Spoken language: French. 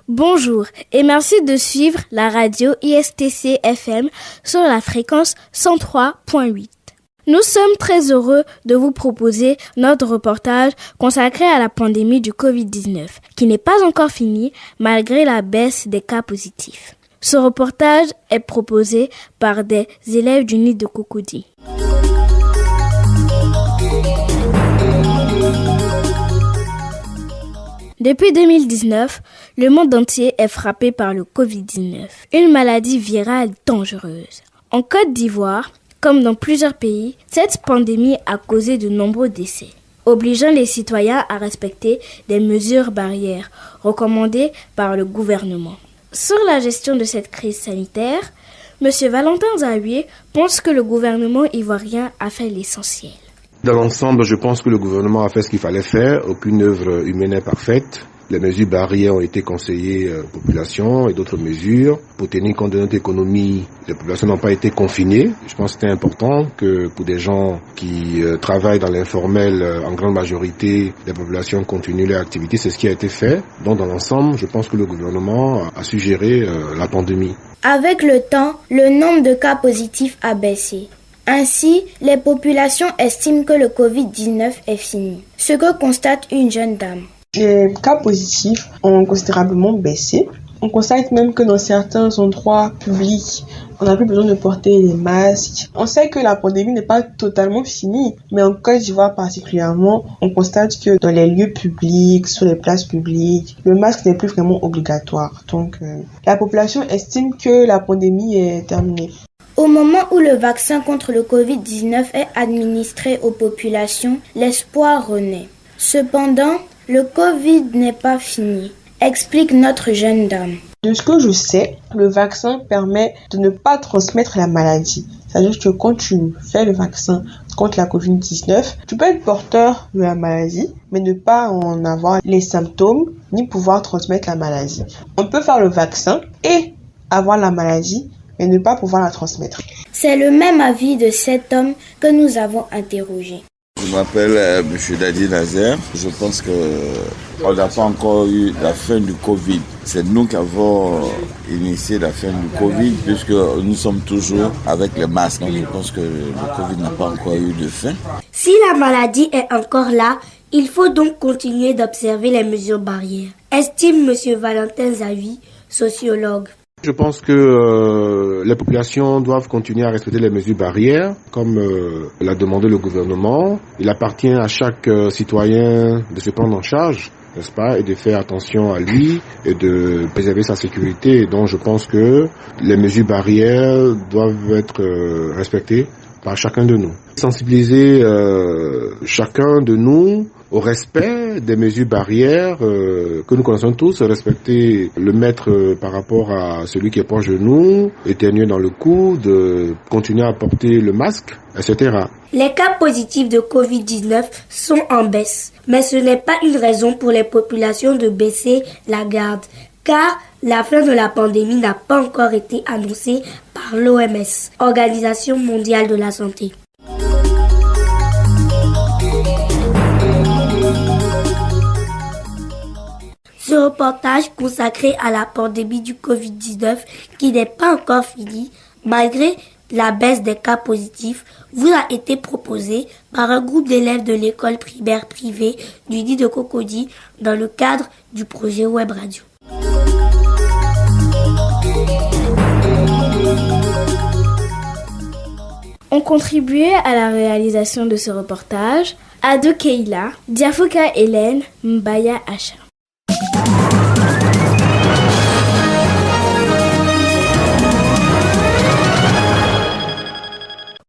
Bonjour et merci de suivre la radio ISTC FM sur la fréquence 103.8. Nous sommes très heureux de vous proposer notre reportage consacré à la pandémie du Covid-19, qui n'est pas encore finie malgré la baisse des cas positifs. Ce reportage est proposé par des élèves du nid de Cocody. Depuis 2019, le monde entier est frappé par le Covid-19, une maladie virale dangereuse. En Côte d'Ivoire, comme dans plusieurs pays, cette pandémie a causé de nombreux décès, obligeant les citoyens à respecter des mesures barrières recommandées par le gouvernement. Sur la gestion de cette crise sanitaire, M. Valentin Zaoué pense que le gouvernement ivoirien a fait l'essentiel. Dans l'ensemble, je pense que le gouvernement a fait ce qu'il fallait faire. Aucune œuvre humaine n'est parfaite. Les mesures barrières ont été conseillées aux populations et d'autres mesures. Pour tenir compte de notre économie, les populations n'ont pas été confinées. Je pense que c'était important que pour des gens qui travaillent dans l'informel, en grande majorité, les populations continuent leur activité. C'est ce qui a été fait. Donc dans l'ensemble, je pense que le gouvernement a su gérer la pandémie. Avec le temps, le nombre de cas positifs a baissé. Ainsi, les populations estiment que le Covid-19 est fini. Ce que constate une jeune dame. Les cas positifs ont considérablement baissé. On constate même que dans certains endroits publics, on n'a plus besoin de porter les masques. On sait que la pandémie n'est pas totalement finie, mais en Côte d'Ivoire particulièrement, on constate que dans les lieux publics, sur les places publiques, le masque n'est plus vraiment obligatoire. Donc, la population estime que la pandémie est terminée. Au moment où le vaccin contre le Covid-19 est administré aux populations, l'espoir renaît. Cependant, le Covid n'est pas fini, explique notre jeune dame. De ce que je sais, le vaccin permet de ne pas transmettre la maladie. C'est-à-dire que quand tu fais le vaccin contre la Covid-19, tu peux être porteur de la maladie, mais ne pas en avoir les symptômes, ni pouvoir transmettre la maladie. On peut faire le vaccin et avoir la maladie, mais ne pas pouvoir la transmettre. C'est le même avis de cet homme que nous avons interrogé. Je m'appelle M. Dadi Nazer. Je pense qu'on n'a pas encore eu la fin du Covid. C'est nous qui avons initié la fin du Covid puisque nous sommes toujours avec les masques. Donc je pense que le Covid n'a pas encore eu de fin. Si la maladie est encore là, il faut donc continuer d'observer les mesures barrières, estime M. Valentin Zaoué, sociologue. Je pense que les populations doivent continuer à respecter les mesures barrières, comme l'a demandé le gouvernement. Il appartient à chaque citoyen de se prendre en charge, n'est-ce pas, et de faire attention à lui et de préserver sa sécurité. Et donc je pense que les mesures barrières doivent être respectées par chacun de nous. Sensibiliser chacun de nous au respect des mesures barrières que nous connaissons tous, respecter le mètre par rapport à celui qui est proche de nous, éternuer dans le coude, continuer à porter le masque, etc. Les cas positifs de Covid-19 sont en baisse, mais ce n'est pas une raison pour les populations de baisser la garde, car la fin de la pandémie n'a pas encore été annoncée par l'OMS, Organisation mondiale de la santé. Ce reportage consacré à la pandémie du Covid-19 qui n'est pas encore fini, malgré la baisse des cas positifs, vous a été proposé par un groupe d'élèves de l'école primaire privée du nid de Cocody dans le cadre du projet Web Radio. Ont contribué à la réalisation de ce reportage Ado Keila, Diafoka Hélène, Mbaya Acha.